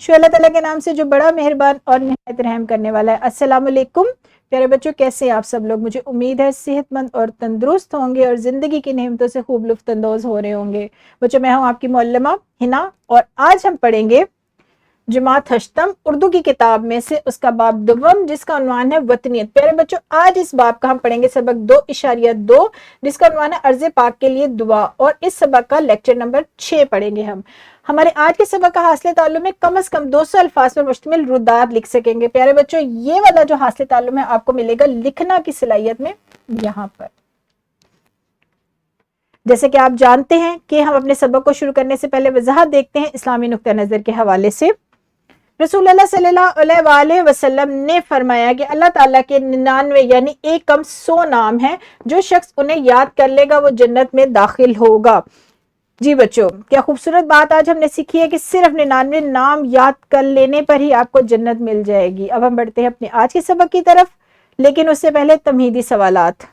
Show अल्लाह ताला के नाम से जो बड़ा मेहरबान और निहायत रहम करने वाला है। अस्सलाम वालेकुम प्यारे बच्चों, कैसे हैं आप सब लोग। मुझे उम्मीद है सेहतमंद और तंदुरुस्त होंगे और ज़िंदगी की नेमतों से खूब लुत्फ़ अंदोज़ हो रहे होंगे। बच्चों, मैं हूं आपकी मौल्लमा हिना और आज हम पढ़ेंगे जमात हश्तम उर्दू की किताब में से उसका बाब दुव्वम जिसका उन्वान है वतनियत। प्यारे बच्चों, आज इस बाब का हम पढ़ेंगे सबक 2.2 जिसका उन्वान है अर्ज़ पाक के लिए दुआ, और इस सबक का लेक्चर नंबर 6 पढ़ेंगे हम। हमारे आज के सबक का हासिल ताल्लुम में कम से कम 200 अल्फाज पर मुश्तमिल रुदात लिख सकेंगे। प्यारे बच्चों, ये वाला जो हासिल ताल्लुम है आपको मिलेगा लिखना की सलाहियत में यहाँ पर। जैसे कि आप जानते हैं कि हम अपने सबक को शुरू करने से पहले वजाहत देखते हैं इस्लामी नुक्ता नज़र के हवाले से। रसूलुल्लाह सल्लल्लाहु अलैहि वसल्लम ने फरमाया कि अल्लाह ताला के 99 यानी 1 कम 100 नाम हैं, जो शख्स उन्हें याद कर लेगा वो जन्नत में दाखिल होगा। जी बच्चों, क्या खूबसूरत बात आज हमने सीखी है कि सिर्फ 99 नाम याद कर लेने पर ही आपको जन्नत मिल जाएगी। अब हम बढ़ते हैं अपने आज के सबक की तरफ, लेकिन उससे पहले तमहीदी सवालात।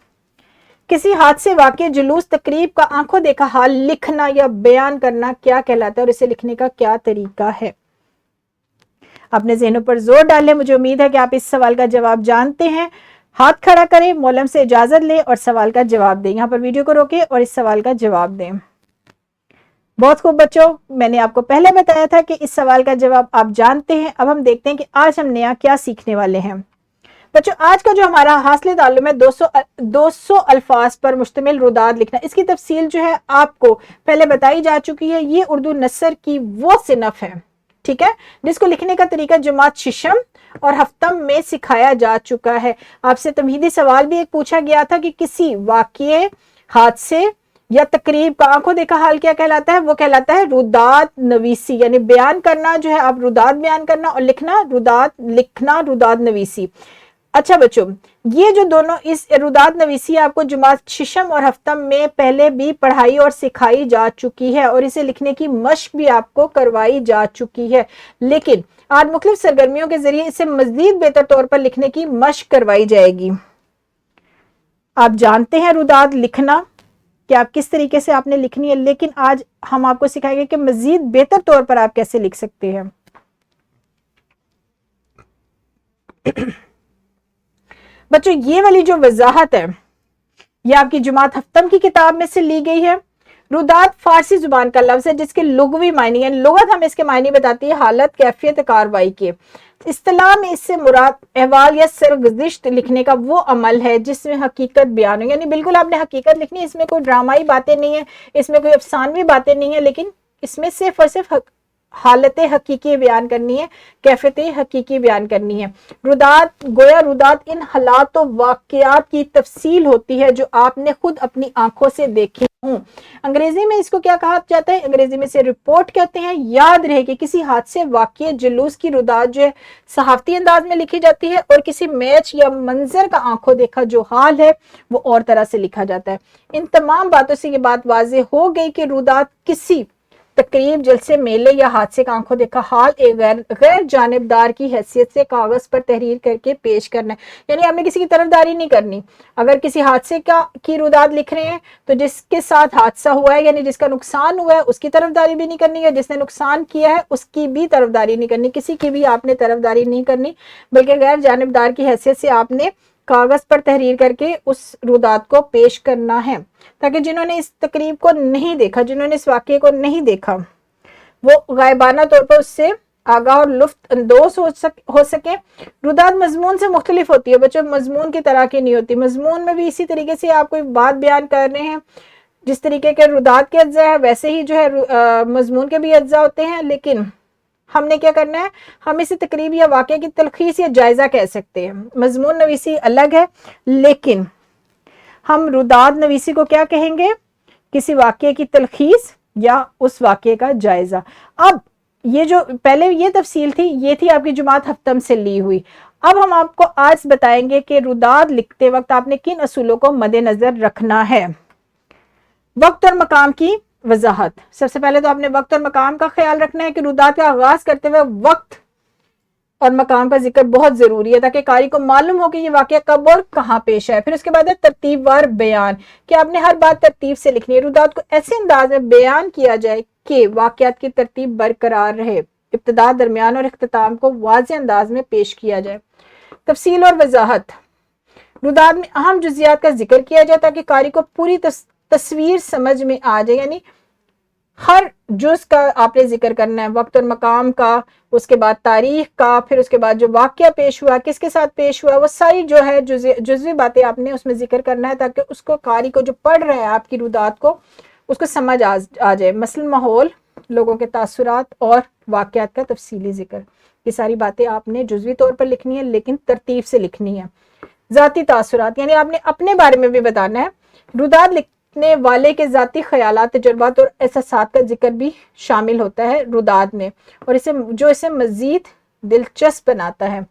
किसी हादसे, वाक़े, जुलूस, तकरीब का आंखों देखा हाल लिखना या बयान करना क्या कहलाता है और इसे लिखने का क्या तरीका है। अपने ज़हनों पर जोर डालें। मुझे उम्मीद है कि आप इस सवाल का जवाब जानते हैं। हाथ खड़ा करें, मौलम से इजाजत लें और सवाल का जवाब दें। यहाँ पर वीडियो को रोकें और इस सवाल का जवाब दें। बहुत खूब बच्चों, मैंने आपको पहले बताया था कि इस सवाल का जवाब आप जानते हैं। अब हम देखते हैं कि आज हम नया क्या सीखने वाले हैं। बच्चों, आज का जो हमारा हासिल ताल्लुम है 200 अल्फाज पर मुश्तमिल रुदात लिखना। इसकी तफसील जो है आपको पहले बताई जा चुकी है। ये उर्दू नसर की वो सिनफ है, ठीक है, जिसको लिखने का तरीका जमात शिशम और हफ्तम में सिखाया जा चुका है। आपसे तमहीदी सवाल भी एक पूछा गया था कि किसी वाक़ये, हादसे या तकरीब का आंखों देखा हाल क्या कहलाता है। वो कहलाता है रुदात नवीसी, यानी बयान करना जो है आप रुदात बयान करना, और लिखना रुदात नवीसी। अच्छा बच्चों, ये जो दोनों इस रुदात नवीसी आपको जमात शिशम और हफ्तम में पहले भी पढ़ाई और सिखाई जा चुकी है और इसे लिखने की मशक भी आपको करवाई जा चुकी है, लेकिन आज मुख्तलिफ सरगर्मियों के जरिए इसे मजीद बेहतर तौर पर लिखने की मशक करवाई जाएगी। आप जानते हैं रुदात लिखना कि आप किस तरीके से आपने लिखनी है, लेकिन आज हम आपको सिखाएंगे कि मजीद बेहतर तौर पर आप कैसे लिख सकते हैं। बच्चों, ये वाली जो वजाहत है ये आपकी जमात हफ्तम की किताब में से ली गई है। रुदात फारसी जुबान का लफ्ज है जिसके लुगवी मायने, यानी लुगत हमें इसके मायने बताती है हालत, कैफियत, कार्रवाई के। इस्तिलाह में इससे मुराद अहवाल या सरगुज़िश्त लिखने का वो अमल है जिसमें हकीकत बयान हो, यानी बिल्कुल आपने हकीकत लिखनी है। इसमें कोई ड्रामाई बातें नहीं है, इसमें कोई अफसानवी बातें नहीं है, लेकिन इसमें सिर्फ और सिर्फ हालत हकीकी बयान करनी है, कैफियत हकीकी बयान करनी है। रुदात गोया रुदात इन हालात और वाक़यात की तफसील होती है जो आपने खुद अपनी आंखों से देखे हों। अंग्रेजी में इसको क्या कहा जाता है, अंग्रेजी में से रिपोर्ट कहते हैं। याद रहे कि किसी हादसे, वाक़ये, जुलूस की रुदात जो है सहाफ़ती अंदाज में लिखी जाती है और किसी मैच या मंजर का आंखों देखा जो हाल है वो और तरह से लिखा जाता है। इन तमाम बातों से ये बात वाज़ेह हो गई कि रुदात किसी तकरीब, जलसे, मेले या हादसे का आंखों देखा हाल एक गैर जानिबदार की हैसियत से कागज पर तहरीर करके पेश करना है, यानी आपने किसी की तरफदारी नहीं करनी। अगर किसी हादसे की रुदात लिख रहे हैं तो जिसके साथ हादसा हुआ है, यानी जिसका नुकसान हुआ है, उसकी तरफदारी भी नहीं करनी है, जिसने नुकसान किया है उसकी भी तरफदारी नहीं करनी, किसी की भी आपने तरफदारी नहीं करनी, बल्कि गैर जानिबदार की हैसियत से आपने कागज पर तहरीर करके उस रुदात को पेश करना है, ताकि जिन्होंने इस तकरीब को नहीं देखा, जिन्होंने इस वाक़ये को नहीं देखा, वो गायबाना तौर पर उससे आगाह और लुफ्त अंदोज हो सके। रुदात मजमून से मुख्तलिफ होती है बच्चों, मजमून की तरह की नहीं होती। मजमून में भी इसी तरीके से आप कोई बात बयान कर रहे हैं, जिस तरीके के रुदात के अज्जा है वैसे ही जो है मजमून के भी अज्जा होते हैं, लेकिन हमने क्या करना है, हम इसे तकरीब या वाक़े की तलखीस या जायजा कह सकते हैं। मजमून नवीसी अलग है, लेकिन हम रुदात नवीसी को क्या कहेंगे, किसी वाक़े की तलखीस या उस वाक़े का जायजा। अब ये जो पहले ये तफसील थी, ये थी आपकी जमात हफ्तम से ली हुई। अब हम आपको आज बताएंगे कि रुदात लिखते वक्त आपने किन असूलों को मद्देनजर रखना है। वक्त और मकाम की वजाहत। सबसे पहले तो आपने वक्त और मकाम का ख्याल रखना है कि रुदात का आगाज करते हुए वक्त और मकाम का जिक्र बहुत जरूरी है, ताकि कारी को मालूम हो कि ये वाकया कब और कहाँ पेश है। फिर उसके बाद है तरतीबवार बयान, कि आपने हर बात तरतीब से लिखनी है। रुदात को ऐसे अंदाज में बयान किया जाए कि वाकयात की तरतीब बरकरार रहे। इब्तिदा, दरमियान और इख्तिताम को वाज़ेह अंदाज में पेश किया जाए। तफसील और वजाहत, रुदात में अहम जुज़ियात का जिक्र किया जाए ताकि कारी को पूरी तस्वीर समझ में आ जाए, यानी हर जुज का आपने जिक्र करना है, वक्त और मकाम का, उसके बाद तारीख का, फिर उसके बाद जो वाक़या पेश हुआ, किसके साथ पेश हुआ, वो सारी जो है जुज़वी बातें आपने उसमें जिक्र करना है ताकि उसको कारी को जो पढ़ रहा है आपकी रुदात को उसको समझ आ जाए। मसलन माहौल, लोगों के तासुरात और वाक़यात का तफसीली जिक्र, ये सारी बातें आपने जुज़वी तौर पर लिखनी है लेकिन तरतीब से लिखनी है। ज़ाती तासुरात, यानी आपने अपने बारे में भी बताना है। रुदात लिखने वाले के ज़ाती ख़यालात, तजुर्बात और एहसासात का जिक्र भी शामिल होता है रुदात में, और इसे मज़ीद दिलचस्प बनाता है।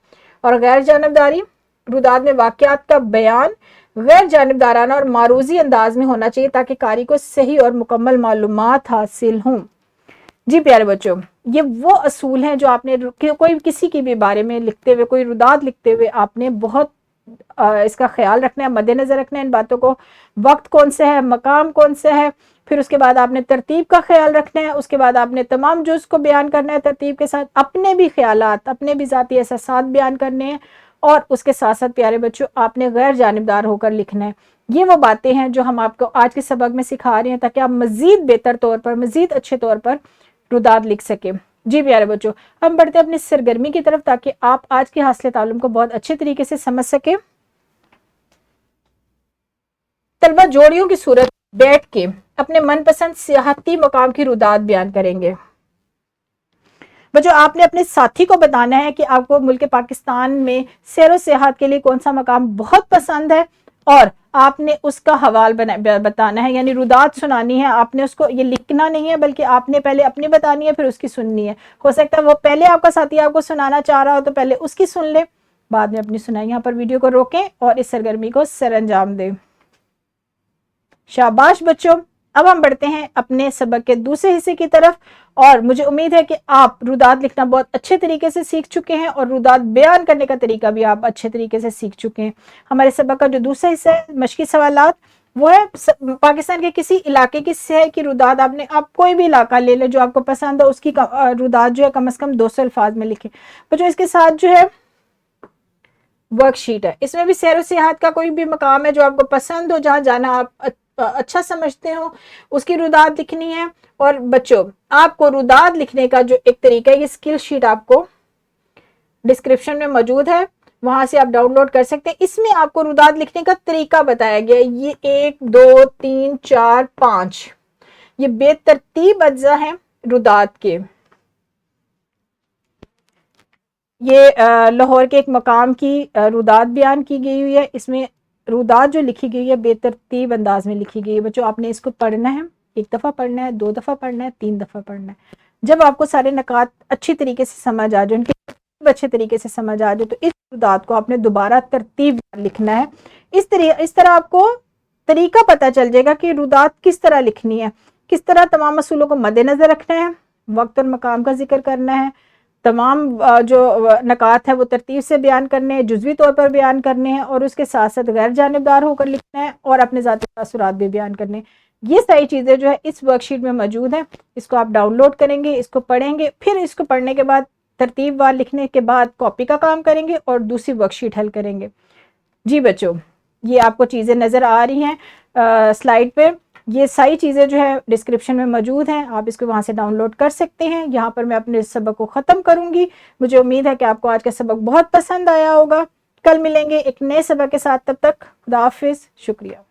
और गैर जानबदारी, रुदात में वाक़यात का बयान गैर जानबदाराना और मारूज़ी अंदाज में होना चाहिए ताकि कारी को सही और मुकम्मल मालूमात हासिल हों। जी प्यारे बच्चों, ये वो असूल हैं जो आपने कोई किसी की भी बारे में लिखते हुए, कोई रुदात लिखते हुए आपने बहुत इसका ख्याल रखना है, मद्देनजर रखना है इन बातों को। वक्त कौन सा है, मकाम कौन सा है, फिर उसके बाद आपने तरतीब का ख्याल रखना है, उसके बाद आपने तमाम जुज को बयान करना है तरतीब के साथ, अपने भी ख्यालात, अपने भी ज़ाती एहसासात बयान करने हैं, और उसके साथ साथ प्यारे बच्चों आपने गैर जानिबदार होकर लिखना है। ये वो बातें हैं जो हम आपको आज के सबक में सिखा रहे हैं ताकि आप मज़ीद बेहतर तौर पर, मज़ीद अच्छे तौर पर रुदात लिख सके। जी प्यारे बच्चों, हम बढ़ते हैं अपनी सरगर्मी की तरफ ताकि आप आज के हासिल ताल्लुम को बहुत अच्छे तरीके से समझ सके। तलबा जोड़ियों की सूरत बैठ के अपने मनपसंद सियाहती मकाम की रुदात बयान करेंगे। बच्चों, आपने अपने साथी को बताना है कि आपको मुल्क पाकिस्तान में सैर सियाहत के लिए कौन सा मकाम बहुत पसंद है, और आपने उसका हवाल बताना है, यानी रुदात सुनानी है। आपने उसको ये लिखना नहीं है बल्कि आपने पहले अपनी बतानी है फिर उसकी सुननी है। हो सकता है वो पहले आपका साथी आपको सुनाना चाह रहा हो तो पहले उसकी सुन ले, बाद में अपनी सुनाई। यहाँ पर वीडियो को रोकें और इस सरगर्मी को सरअंजाम दें। शाबाश बच्चों, अब हम बढ़ते हैं अपने सबक के दूसरे हिस्से की तरफ, और मुझे उम्मीद है कि आप रुदात लिखना बहुत अच्छे तरीके से सीख चुके हैं और रुदात बयान करने का तरीका भी आप अच्छे तरीके से सीख चुके हैं। हमारे सबक का जो दूसरा हिस्सा है मशकी सवालात, वो है पाकिस्तान के किसी इलाके की सह की रुदात। आप कोई भी इलाका ले लें जो आपको पसंद है, उसकी रुदात जो है कम से कम 200 अल्फाज में लिखें। बच्चों, इसके साथ जो है वर्कशीट है, इसमें भी सैर सियाहत का कोई भी मकाम है जो आपको पसंद हो, जहाँ जाना आप अच्छा समझते हो, उसकी रुदात लिखनी है। और बच्चों, आपको रुदात लिखने का जो एक तरीका है, ये स्किल शीट आपको डिस्क्रिप्शन में मौजूद है, वहां से आप डाउनलोड कर सकते हैं। इसमें आपको रुदात लिखने का तरीका बताया गया है। ये 1 2 3 4 5 ये बेतरतीब अज्जा हैं रुदात के। ये लाहौर के एक मकाम की रुदात बयान की गई हुई है। इसमें रुदात जो लिखी गई है बेतरतीब अंदाज में लिखी गई है। बच्चों, आपने इसको पढ़ना है, 1 दफ़ा पढ़ना है, 2 दफ़ा पढ़ना है, 3 दफ़ा पढ़ना है। जब आपको सारे नकात अच्छी तरीके से समझ आ जाए, उनके अच्छे तरीके से समझ आ जाए, तो इस रुदात को आपने दोबारा तरतीब लिखना है। इस तरह आपको तरीका पता चल जाएगा कि रुदात किस तरह लिखनी है, किस तरह तमाम असूलों को मद्देनजर रखना है, वक्त और मकाम का जिक्र करना है, तमाम जो नकात है वो तरतीब से बयान करने हैं, जुज़वी तौर पर बयान करने हैं, और उसके साथ साथ गैर जानिबदार होकर लिखना है, और अपने ज़ाती तासुरात भी बयान करने हैं। ये सारी चीज़ें जो है इस वर्कशीट में मौजूद हैं। इसको आप डाउनलोड करेंगे, इसको पढ़ेंगे, फिर इसको पढ़ने के बाद तरतीब वार लिखने के बाद कॉपी का काम करेंगे और दूसरी वर्कशीट हल करेंगे। जी बच्चों, ये आपको चीज़ें नज़र आ रही हैं स्लाइड पे। ये सारी चीज़ें जो है डिस्क्रिप्शन में मौजूद हैं, आप इसको वहाँ से डाउनलोड कर सकते हैं। यहाँ पर मैं अपने सबक को ख़त्म करूँगी। मुझे उम्मीद है कि आपको आज का सबक बहुत पसंद आया होगा। कल मिलेंगे एक नए सबक के साथ, तब तक खुदा हाफिज़, शुक्रिया।